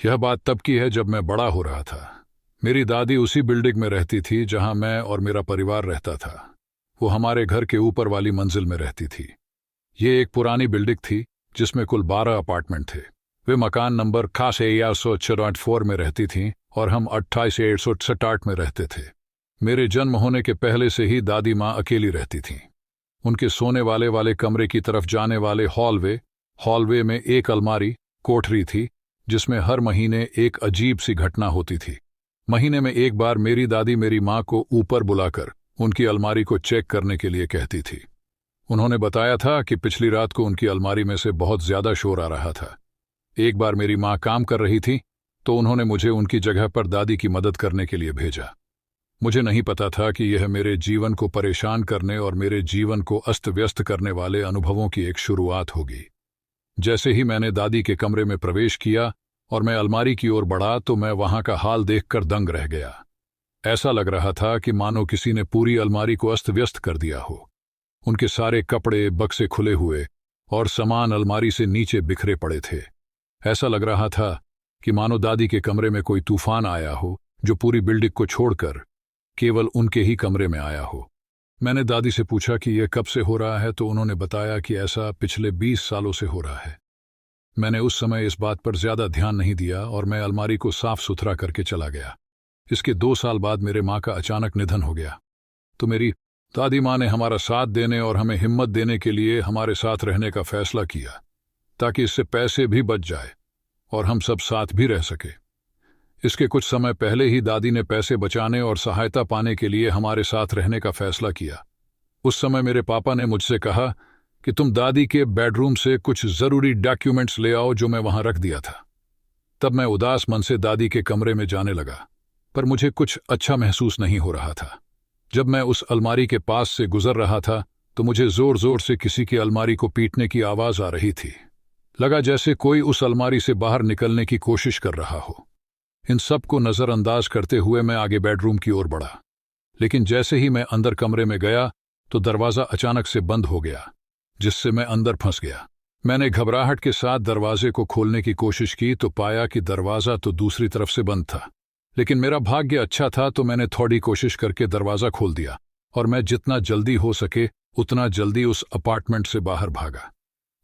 यह बात तब की है जब मैं बड़ा हो रहा था। मेरी दादी उसी बिल्डिंग में रहती थी जहां मैं और मेरा परिवार रहता था। वो हमारे घर के ऊपर वाली मंजिल में रहती थी। ये एक पुरानी बिल्डिंग थी जिसमें कुल 12 अपार्टमेंट थे। वे मकान नंबर खास 164 में रहती थीं और हम 28 में रहते थे। मेरे जन्म होने के पहले से ही दादी माँ अकेली रहती थीं। उनके सोने वाले कमरे की तरफ जाने वाले हॉलवे में एक अलमारी कोठरी थी जिसमें हर महीने एक अजीब सी घटना होती थी। महीने में एक बार मेरी दादी मेरी माँ को ऊपर बुलाकर उनकी अलमारी को चेक करने के लिए कहती थी। उन्होंने बताया था कि पिछली रात को उनकी अलमारी में से बहुत ज्यादा शोर आ रहा था। एक बार मेरी माँ काम कर रही थी तो उन्होंने मुझे उनकी जगह पर दादी की मदद करने के लिए भेजा। मुझे नहीं पता था कि यह मेरे जीवन को परेशान करने और मेरे जीवन को अस्त व्यस्त करने वाले अनुभवों की एक शुरुआत होगी। जैसे ही मैंने दादी के कमरे में प्रवेश किया और मैं अलमारी की ओर बढ़ा तो मैं वहां का हाल देखकर दंग रह गया। ऐसा लग रहा था कि मानो किसी ने पूरी अलमारी को अस्त व्यस्त कर दिया हो। उनके सारे कपड़े बक्से खुले हुए और सामान अलमारी से नीचे बिखरे पड़े थे। ऐसा लग रहा था कि मानो दादी के कमरे में कोई तूफान आया हो जो पूरी बिल्डिंग को छोड़कर केवल उनके ही कमरे में आया हो। मैंने दादी से पूछा कि यह कब से हो रहा है तो उन्होंने बताया कि ऐसा पिछले 20 सालों से हो रहा है। मैंने उस समय इस बात पर ज्यादा ध्यान नहीं दिया और मैं अलमारी को साफ सुथरा करके चला गया। इसके 2 साल बाद मेरे माँ का अचानक निधन हो गया तो मेरी दादी माँ ने हमारा साथ देने और हमें हिम्मत देने के लिए हमारे साथ रहने का फैसला किया ताकि इससे पैसे भी बच जाए और हम सब साथ भी रह सके। इसके कुछ समय पहले ही दादी ने पैसे बचाने और सहायता पाने के लिए हमारे साथ रहने का फैसला किया। उस समय मेरे पापा ने मुझसे कहा कि तुम दादी के बेडरूम से कुछ जरूरी डॉक्यूमेंट्स ले आओ जो मैं वहां रख दिया था। तब मैं उदास मन से दादी के कमरे में जाने लगा, पर मुझे कुछ अच्छा महसूस नहीं हो रहा था। जब मैं उस अलमारी के पास से गुजर रहा था तो मुझे जोर जोर से किसी की अलमारी को पीटने की आवाज आ रही थी। लगा जैसे कोई उस अलमारी से बाहर निकलने की कोशिश कर रहा हो। इन सब को नजरअंदाज करते हुए मैं आगे बेडरूम की ओर बढ़ा, लेकिन जैसे ही मैं अंदर कमरे में गया तो दरवाजा अचानक से बंद हो गया, जिससे मैं अंदर फंस गया। मैंने घबराहट के साथ दरवाजे को खोलने की कोशिश की तो पाया कि दरवाजा तो दूसरी तरफ से बंद था, लेकिन मेरा भाग्य अच्छा था तो मैंने थोड़ी कोशिश करके दरवाजा खोल दिया और मैं जितना जल्दी हो सके उतना जल्दी उस अपार्टमेंट से बाहर भागा।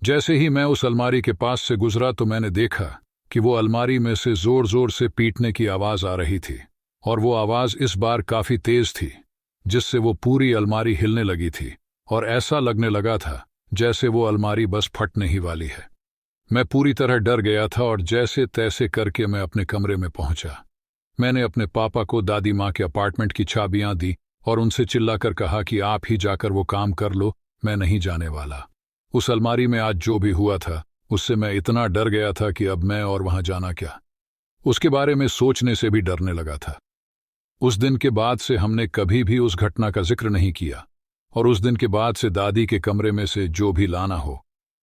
जैसे ही मैं उस अलमारी के पास से गुजरा तो मैंने देखा कि वो अलमारी में से जोर जोर से पीटने की आवाज आ रही थी और वो आवाज इस बार काफी तेज थी, जिससे वो पूरी अलमारी हिलने लगी थी और ऐसा लगने लगा था जैसे वो अलमारी बस फटने ही वाली है। मैं पूरी तरह डर गया था और जैसे तैसे करके मैं अपने कमरे में पहुंचा। मैंने अपने पापा को दादी माँ के अपार्टमेंट की चाबियां दी और उनसे चिल्लाकर कहा कि आप ही जाकर वो काम कर लो, मैं नहीं जाने वाला। उस अलमारी में आज जो भी हुआ था उससे मैं इतना डर गया था कि अब मैं और वहां जाना क्या, उसके बारे में सोचने से भी डरने लगा था। उस दिन के बाद से हमने कभी भी उस घटना का जिक्र नहीं किया और उस दिन के बाद से दादी के कमरे में से जो भी लाना हो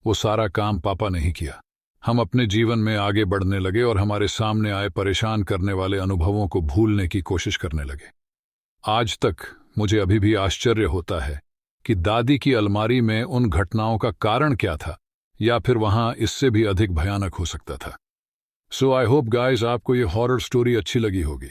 वो सारा काम पापा ने ही किया। हम अपने जीवन में आगे बढ़ने लगे और हमारे सामने आए परेशान करने वाले अनुभवों को भूलने की कोशिश करने लगे। आज तक मुझे अभी भी आश्चर्य होता है कि दादी की अलमारी में उन घटनाओं का कारण क्या था, या फिर वहां इससे भी अधिक भयानक हो सकता था। सो आई होप गाइस आपको ये हॉरर स्टोरी अच्छी लगी होगी।